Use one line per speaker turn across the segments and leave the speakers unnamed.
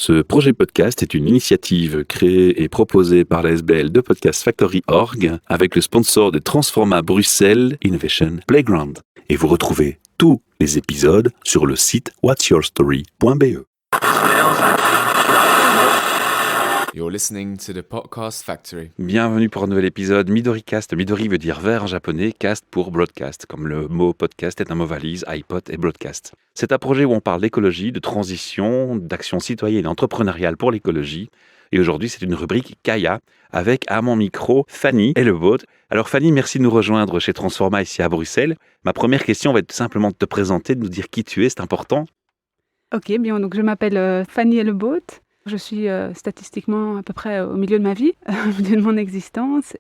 Ce projet podcast est une initiative créée et proposée par la SBL de Podcast Factory Org avec le sponsor de Transforma Bruxelles Innovation Playground. Et vous retrouvez tous les épisodes sur le site whatsyourstory.be.
You're listening to the Podcast Factory.
Bienvenue pour un nouvel épisode MidoriCast. Midori veut dire vert en japonais, cast pour broadcast, comme le mot podcast est un mot valise, iPod et broadcast. C'est un projet où on parle d'écologie, de transition, d'action citoyenne et entrepreneuriale pour l'écologie. Et aujourd'hui, c'est une rubrique Kaya, avec à mon micro Fanny Helleboat. Alors Fanny, merci de nous rejoindre chez Transforma ici à Bruxelles. Ma première question va être simplement de te présenter, de nous dire qui tu es, c'est important.
Ok, bien, donc je m'appelle Fanny Helleboat. Je suis statistiquement à peu près au milieu de ma vie, au milieu de mon existence.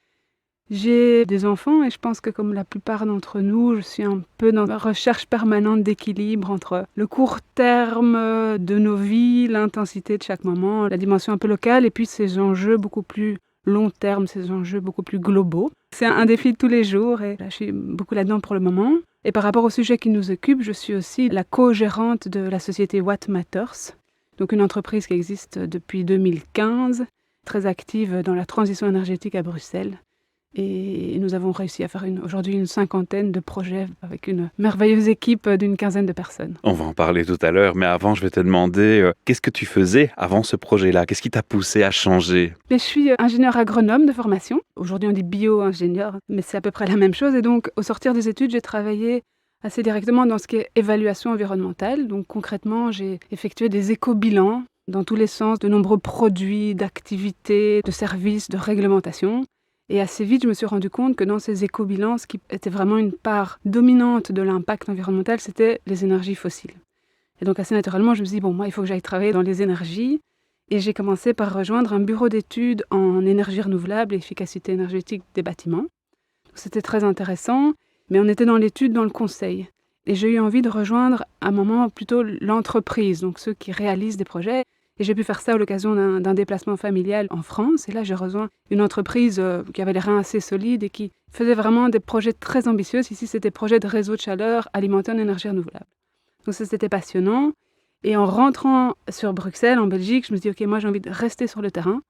J'ai des enfants et je pense que comme la plupart d'entre nous, je suis un peu dans la recherche permanente d'équilibre entre le court terme de nos vies, l'intensité de chaque moment, la dimension un peu locale et puis ces enjeux beaucoup plus long terme, ces enjeux beaucoup plus globaux. C'est un défi de tous les jours et là, je suis beaucoup là-dedans pour le moment. Et par rapport au sujet qui nous occupe, je suis aussi la co-gérante de la société What Matters. Donc une entreprise qui existe depuis 2015, très active dans la transition énergétique à Bruxelles. Et nous avons réussi à faire aujourd'hui une cinquantaine de projets avec une merveilleuse équipe d'une quinzaine de personnes.
On va en parler tout à l'heure, mais avant, je vais te demander, qu'est-ce que tu faisais avant ce projet-là ? Qu'est-ce qui t'a poussé à changer ?
Mais je suis ingénieure agronome de formation. Aujourd'hui, on dit bio-ingénieur, mais c'est à peu près la même chose. Et donc, au sortir des études, j'ai travaillé assez directement dans ce qui est évaluation environnementale. Donc concrètement, j'ai effectué des éco-bilans dans tous les sens de nombreux produits, d'activités, de services, de réglementations. Et assez vite, je me suis rendu compte que dans ces éco-bilans, ce qui était vraiment une part dominante de l'impact environnemental, c'était les énergies fossiles. Et donc assez naturellement, je me suis dit, moi, il faut que j'aille travailler dans les énergies. Et j'ai commencé par rejoindre un bureau d'études en énergie renouvelable et efficacité énergétique des bâtiments. Donc, c'était très intéressant. Mais on était dans l'étude, dans le conseil. Et j'ai eu envie de rejoindre à un moment plutôt l'entreprise, donc ceux qui réalisent des projets. Et j'ai pu faire ça à l'occasion d'un déplacement familial en France. Et là, j'ai rejoint une entreprise qui avait les reins assez solides et qui faisait vraiment des projets très ambitieux. Ici, c'était des projets de réseau de chaleur alimenté en énergie renouvelable. Donc ça, c'était passionnant. Et en rentrant sur Bruxelles, en Belgique, je me suis dit, OK, moi, j'ai envie de rester sur le terrain,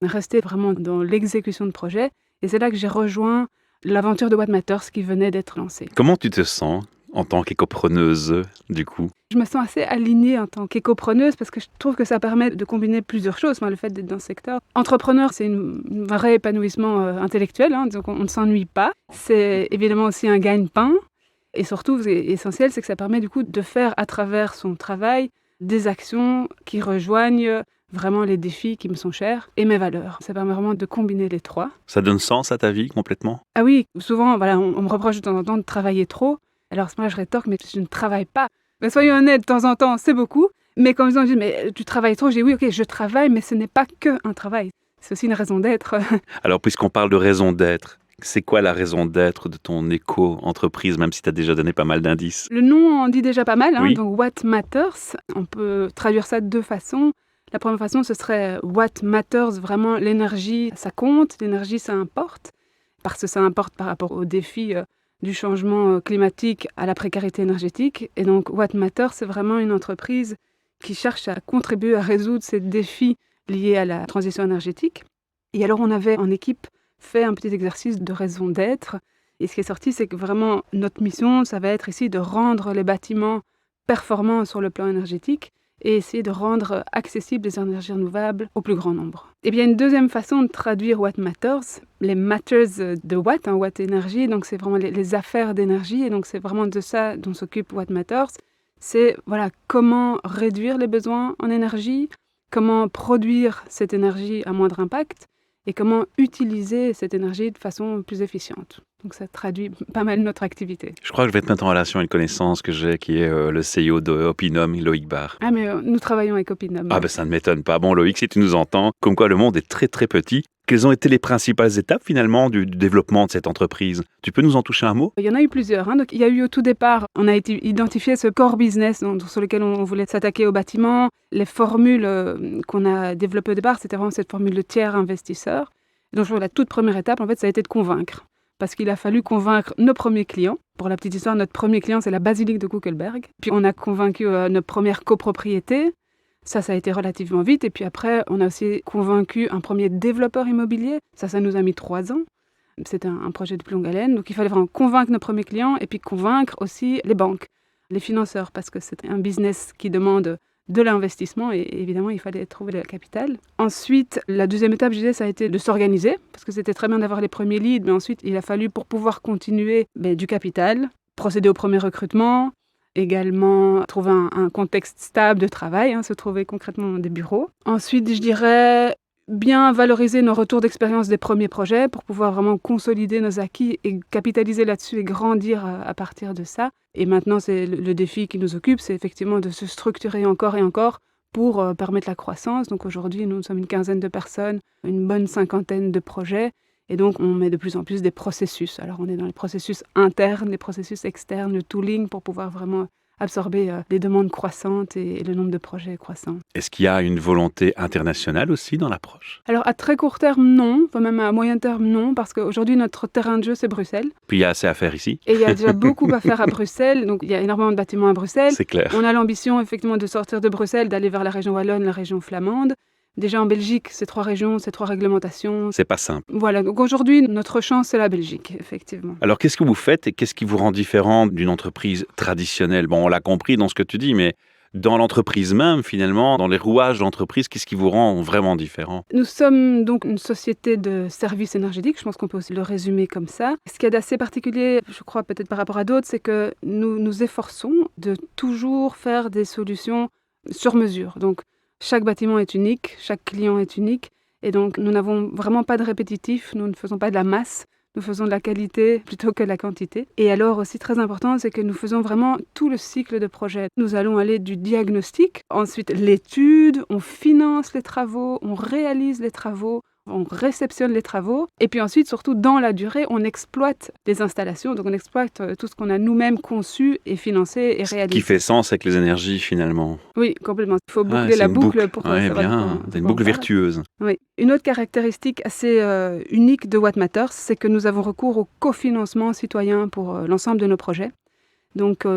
rester vraiment dans l'exécution de projets. Et c'est là que j'ai rejoint l'aventure de What Matters qui venait d'être lancée.
Comment tu te sens en tant qu'écopreneuse, du coup ?
Je me sens assez alignée en tant qu'écopreneuse parce que je trouve que ça permet de combiner plusieurs choses, le fait d'être dans ce secteur. Entrepreneur, c'est un vrai épanouissement intellectuel, donc on ne s'ennuie pas. C'est évidemment aussi un gagne-pain. Et surtout, ce qui est essentiel, c'est que ça permet du coup de faire à travers son travail des actions qui rejoignent vraiment les défis qui me sont chers et mes valeurs. Ça permet vraiment de combiner les trois.
Ça donne sens à ta vie complètement ?
Ah oui, souvent, on me reproche de temps en temps de travailler trop. Alors moi, je rétorque, mais je ne travaille pas. Mais soyons honnêtes, de temps en temps, c'est beaucoup. Mais quand ils ont dit, mais tu travailles trop, j'ai dit oui, ok, je travaille, mais ce n'est pas qu'un travail. C'est aussi une raison d'être.
Alors, puisqu'on parle de raison d'être, c'est quoi la raison d'être de ton éco-entreprise, même si tu as déjà donné pas mal d'indices ?
Le nom en dit déjà pas mal,
Oui.
Donc What Matters, on peut traduire ça de deux façons. La première façon, ce serait What Matters, vraiment l'énergie, ça compte, l'énergie, ça importe, parce que ça importe par rapport aux défis du changement climatique à la précarité énergétique. Et donc What Matters, c'est vraiment une entreprise qui cherche à contribuer à résoudre ces défis liés à la transition énergétique. Et alors on avait en équipe fait un petit exercice de raison d'être. Et ce qui est sorti, c'est que vraiment notre mission, ça va être ici de rendre les bâtiments performants sur le plan énergétique et essayer de rendre accessibles les énergies renouvelables au plus grand nombre. Et bien, une deuxième façon de traduire What Matters, les matters de Watt, Watt énergie, donc c'est vraiment les affaires d'énergie, et donc c'est vraiment de ça dont s'occupe What Matters. C'est comment réduire les besoins en énergie, comment produire cette énergie à moindre impact, et comment utiliser cette énergie de façon plus efficiente. Donc ça traduit pas mal notre activité.
Je crois que je vais te mettre en relation à une connaissance que j'ai qui est le CEO de Opinum, Loïc Barre.
Ah mais nous travaillons avec Opinum.
Ah ben ça ne m'étonne pas. Bon Loïc, si tu nous entends, comme quoi le monde est très très petit, quelles ont été les principales étapes finalement du développement de cette entreprise ? Tu peux nous en toucher un mot ?
Il y en a eu plusieurs. Donc, il y a eu au tout départ, on a identifié ce core business sur lequel on voulait s'attaquer au bâtiment. Les formules qu'on a développées au départ, c'était vraiment cette formule de tiers investisseur. Donc la toute première étape, en fait, ça a été de convaincre. Parce qu'il a fallu convaincre nos premiers clients. Pour la petite histoire, notre premier client, c'est la basilique de Kuckelberg. Puis on a convaincu nos premières copropriétés. Ça a été relativement vite. Et puis après, on a aussi convaincu un premier développeur immobilier. Ça nous a mis 3 ans. C'était un projet de plus longue haleine. Donc il fallait vraiment convaincre nos premiers clients et puis convaincre aussi les banques, les financeurs, parce que c'est un business qui demande de l'investissement et évidemment, il fallait trouver le capital. Ensuite, la deuxième étape, je disais, ça a été de s'organiser parce que c'était très bien d'avoir les premiers leads, mais ensuite, il a fallu, pour pouvoir continuer, du capital, procéder au premier recrutement, également trouver un contexte stable de travail, se trouver concrètement des bureaux. Ensuite, je dirais bien valoriser nos retours d'expérience des premiers projets pour pouvoir vraiment consolider nos acquis et capitaliser là-dessus et grandir à partir de ça. Et maintenant, c'est le défi qui nous occupe, c'est effectivement de se structurer encore et encore pour permettre la croissance. Donc aujourd'hui, nous sommes une quinzaine de personnes, une bonne 50aine de projets. Et donc, on met de plus en plus des processus. Alors, on est dans les processus internes, les processus externes, le tooling pour pouvoir vraiment absorber les demandes croissantes et le nombre de projets croissants.
Est-ce qu'il y a une volonté internationale aussi dans l'approche?
Alors, à très court terme, non. Enfin, même à moyen terme, non. Parce qu'aujourd'hui, notre terrain de jeu, c'est Bruxelles.
Puis il y a assez à faire ici.
Et il y a déjà beaucoup à faire à Bruxelles. Donc, il y a énormément de bâtiments à Bruxelles.
C'est clair.
On a l'ambition, effectivement, de sortir de Bruxelles, d'aller vers la région wallonne, la région flamande. Déjà en Belgique, c'est 3 régions, c'est 3 réglementations.
C'est pas simple.
Voilà, donc aujourd'hui, notre chance, c'est la Belgique, effectivement.
Alors, qu'est-ce que vous faites et qu'est-ce qui vous rend différent d'une entreprise traditionnelle? Bon, on l'a compris dans ce que tu dis, mais dans l'entreprise même, finalement, dans les rouages d'entreprise, qu'est-ce qui vous rend vraiment différent?
Nous sommes donc une société de services énergétiques, je pense qu'on peut aussi le résumer comme ça. Ce qui est d'assez particulier, je crois peut-être par rapport à d'autres, c'est que nous nous efforçons de toujours faire des solutions sur mesure. Donc, chaque bâtiment est unique, chaque client est unique, et donc nous n'avons vraiment pas de répétitif, nous ne faisons pas de la masse, nous faisons de la qualité plutôt que de la quantité. Et alors aussi très important, c'est que nous faisons vraiment tout le cycle de projet. Nous allons aller du diagnostic, ensuite l'étude, on finance les travaux, on réalise les travaux, on réceptionne les travaux, et puis ensuite, surtout dans la durée, on exploite les installations, donc on exploite tout ce qu'on a nous-mêmes conçu et financé et réalisé.
Qui fait sens avec les énergies, finalement.
Oui, complètement. Il faut boucler la boucle pour
ouais,
savoir
bien. C'est une boucle vertueuse.
Oui. Une autre caractéristique assez unique de Watt Matters, c'est que nous avons recours au cofinancement citoyen pour l'ensemble de nos projets. Donc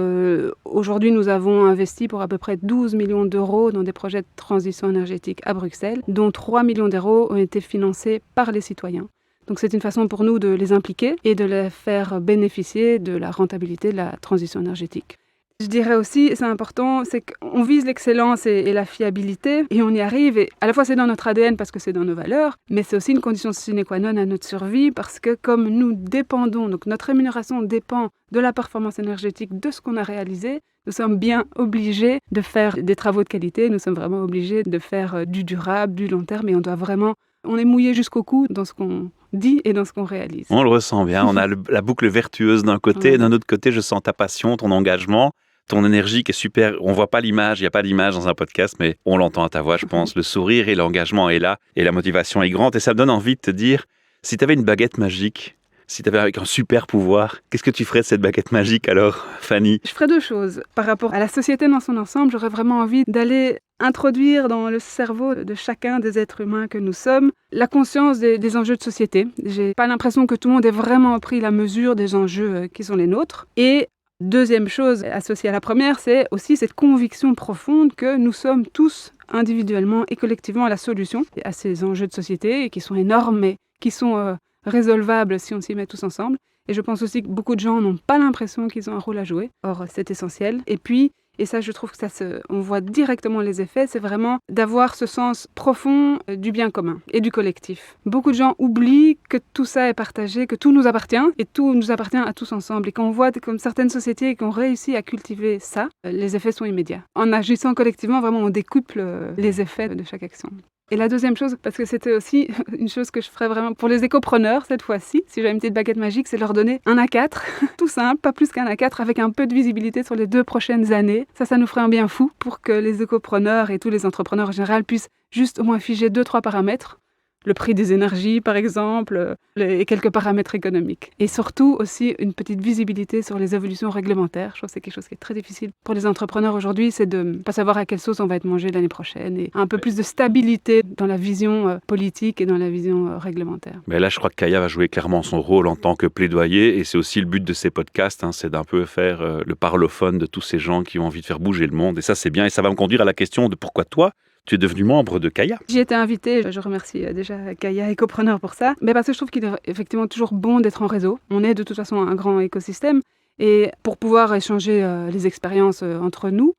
aujourd'hui, nous avons investi pour à peu près 12 millions d'euros dans des projets de transition énergétique à Bruxelles, dont 3 millions d'euros ont été financés par les citoyens. Donc c'est une façon pour nous de les impliquer et de les faire bénéficier de la rentabilité de la transition énergétique. Je dirais aussi, c'est important, c'est qu'on vise l'excellence et la fiabilité et on y arrive. Et à la fois, c'est dans notre ADN parce que c'est dans nos valeurs, mais c'est aussi une condition sine qua non à notre survie parce que comme nous dépendons, donc notre rémunération dépend de la performance énergétique de ce qu'on a réalisé, nous sommes bien obligés de faire des travaux de qualité, nous sommes vraiment obligés de faire du durable, du long terme et on est mouillé jusqu'au cou dans ce qu'on dit et dans ce qu'on réalise.
On le ressent bien, on a la boucle vertueuse d'un côté,
Ouais.
Et d'un autre côté, je sens ta passion, ton engagement, ton énergie qui est super. On voit pas l'image, il n'y a pas d'image dans un podcast, mais on l'entend à ta voix, je pense. Le sourire et l'engagement est là, et la motivation est grande, et ça me donne envie de te dire, si tu avais une baguette magique, si tu avais avec un super pouvoir, qu'est-ce que tu ferais de cette baguette magique alors, Fanny?
Je ferais 2 choses. Par rapport à la société dans son ensemble, j'aurais vraiment envie d'aller introduire dans le cerveau de chacun des êtres humains que nous sommes la conscience des enjeux de société. J'ai pas l'impression que tout le monde ait vraiment pris la mesure des enjeux qui sont les nôtres. Et deuxième chose associée à la première, c'est aussi cette conviction profonde que nous sommes tous individuellement et collectivement la solution à ces enjeux de société qui sont énormes mais qui sont résolvables si on s'y met tous ensemble. Et je pense aussi que beaucoup de gens n'ont pas l'impression qu'ils ont un rôle à jouer. Or, c'est essentiel. Et puis, et ça, je trouve que on voit directement les effets, c'est vraiment d'avoir ce sens profond du bien commun et du collectif. Beaucoup de gens oublient que tout ça est partagé, que tout nous appartient et tout nous appartient à tous ensemble. Et quand on voit comme certaines sociétés qui ont réussi à cultiver ça, les effets sont immédiats. En agissant collectivement, vraiment, on décuple les effets de chaque action. Et la deuxième chose, parce que c'était aussi une chose que je ferais vraiment pour les écopreneurs cette fois-ci, si j'avais une petite baguette magique, c'est leur donner un A4, tout simple, pas plus qu'un A4, avec un peu de visibilité sur les 2 prochaines années. Ça nous ferait un bien fou pour que les écopreneurs et tous les entrepreneurs en général puissent juste au moins figer 2-3 paramètres. le prix des énergies, par exemple, et quelques paramètres économiques. Et surtout aussi une petite visibilité sur les évolutions réglementaires. Je trouve que c'est quelque chose qui est très difficile pour les entrepreneurs aujourd'hui, c'est de ne pas savoir à quelle sauce on va être mangé l'année prochaine et un peu plus de stabilité dans la vision politique et dans la vision réglementaire.
Mais là, je crois que Kaya va jouer clairement son rôle en tant que plaidoyer et c'est aussi le but de ces podcasts, c'est d'un peu faire le parlophone de tous ces gens qui ont envie de faire bouger le monde. Et ça, c'est bien et ça va me conduire à la question de pourquoi toi, tu es devenu membre de Kaya.
J'y ai été invitée, je remercie déjà Kaya Ecopreneur pour ça, mais parce que je trouve qu'il est effectivement toujours bon d'être en réseau. On est de toute façon un grand écosystème et pour pouvoir échanger les expériences entre nous.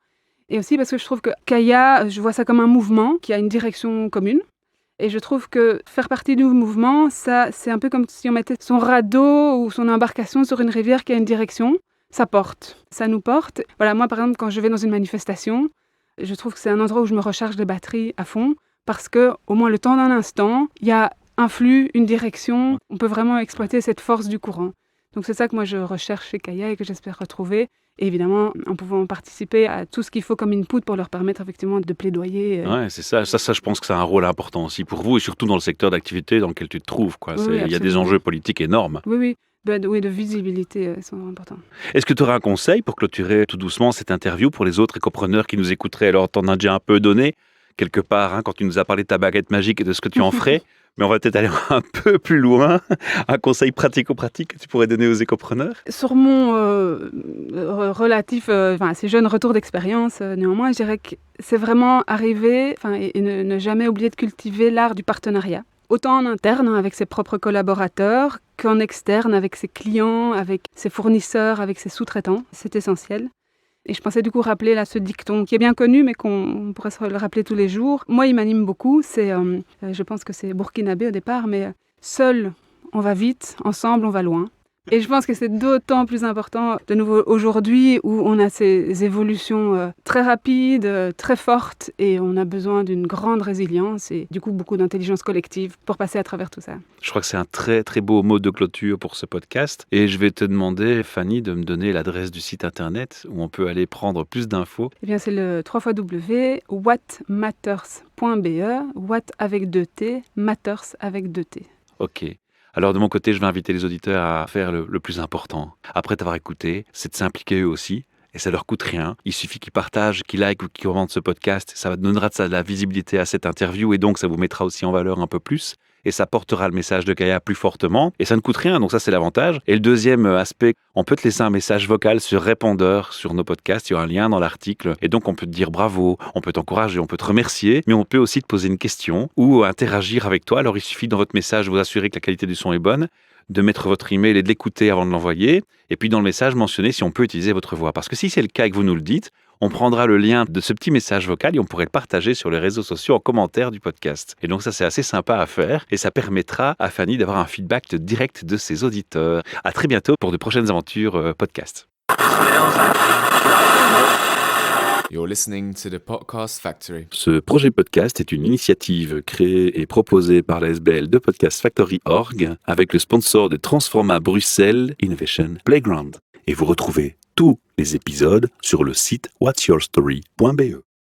Et aussi parce que je trouve que Kaya, je vois ça comme un mouvement qui a une direction commune. Et je trouve que faire partie du mouvement, ça, c'est un peu comme si on mettait son radeau ou son embarcation sur une rivière qui a une direction. Ça porte, ça nous porte. Voilà, moi par exemple, quand je vais dans une manifestation, je trouve que c'est un endroit où je me recharge les batteries à fond parce que, au moins le temps d'un instant, il y a un flux, une direction. On peut vraiment exploiter cette force du courant. Donc c'est ça que moi je recherche chez Kaya et que j'espère retrouver. Et évidemment, en pouvant participer à tout ce qu'il faut comme input pour leur permettre effectivement de plaidoyer.
Ouais, c'est ça. Ça, je pense que c'est un rôle important aussi pour vous et surtout dans le secteur d'activité dans lequel tu te trouves.
Oui,
Il y a des enjeux politiques énormes.
Oui. De visibilité, sont importants.
Est-ce que tu aurais un conseil pour clôturer tout doucement cette interview pour les autres écopreneurs qui nous écouteraient? Alors, tu en as déjà un peu donné, quelque part, quand tu nous as parlé de ta baguette magique et de ce que tu en ferais. Mais on va peut-être aller un peu plus loin. Un conseil pratico-pratique que tu pourrais donner aux écopreneurs?
Sur mon relatif, ces jeunes retours d'expérience, néanmoins, je dirais que c'est vraiment arriver et ne jamais oublier de cultiver l'art du partenariat. Autant en interne avec ses propres collaborateurs qu'en externe avec ses clients, avec ses fournisseurs, avec ses sous-traitants. C'est essentiel. Et je pensais du coup rappeler là ce dicton qui est bien connu mais qu'on pourrait se le rappeler tous les jours. Moi, il m'anime beaucoup. C'est, je pense que c'est burkinabé au départ, mais seul on va vite, ensemble on va loin. Et je pense que c'est d'autant plus important de nouveau aujourd'hui où on a ces évolutions très rapides, très fortes et on a besoin d'une grande résilience et du coup beaucoup d'intelligence collective pour passer à travers tout ça.
Je crois que c'est un très très beau mot de clôture pour ce podcast et je vais te demander, Fanny, de me donner l'adresse du site internet où on peut aller prendre plus d'infos.
Eh bien c'est le www.whatmatters.be, what avec 2T, matters avec 2T.
Ok. Alors de mon côté, je vais inviter les auditeurs à faire le plus important. Après t'avoir écouté, c'est de s'impliquer eux aussi. Et ça leur coûte rien. Il suffit qu'ils partagent, qu'ils likent ou qu'ils commentent ce podcast. Ça donnera de la visibilité à cette interview et donc ça vous mettra aussi en valeur un peu plus. Et ça portera le message de Kaya plus fortement. Et ça ne coûte rien, donc ça c'est l'avantage. Et le deuxième aspect, on peut te laisser un message vocal sur répondeur sur nos podcasts. Il y aura un lien dans l'article. Et donc on peut te dire bravo, on peut t'encourager, on peut te remercier. Mais on peut aussi te poser une question ou interagir avec toi. Alors il suffit dans votre message de vous assurer que la qualité du son est bonne, de mettre votre email et de l'écouter avant de l'envoyer. Et puis dans le message, mentionner si on peut utiliser votre voix. Parce que si c'est le cas et que vous nous le dites, on prendra le lien de ce petit message vocal et on pourrait le partager sur les réseaux sociaux en commentaire du podcast. Et donc ça, c'est assez sympa à faire et ça permettra à Fanny d'avoir un feedback direct de ses auditeurs. À très bientôt pour de prochaines aventures podcast.
You're listening to the Podcast Factory.
Ce projet podcast est une initiative créée et proposée par la SBL de Podcast Factory Org avec le sponsor de Transforma Bruxelles Innovation Playground. Et vous retrouvez tous les épisodes sur le site whatsyourstory.be.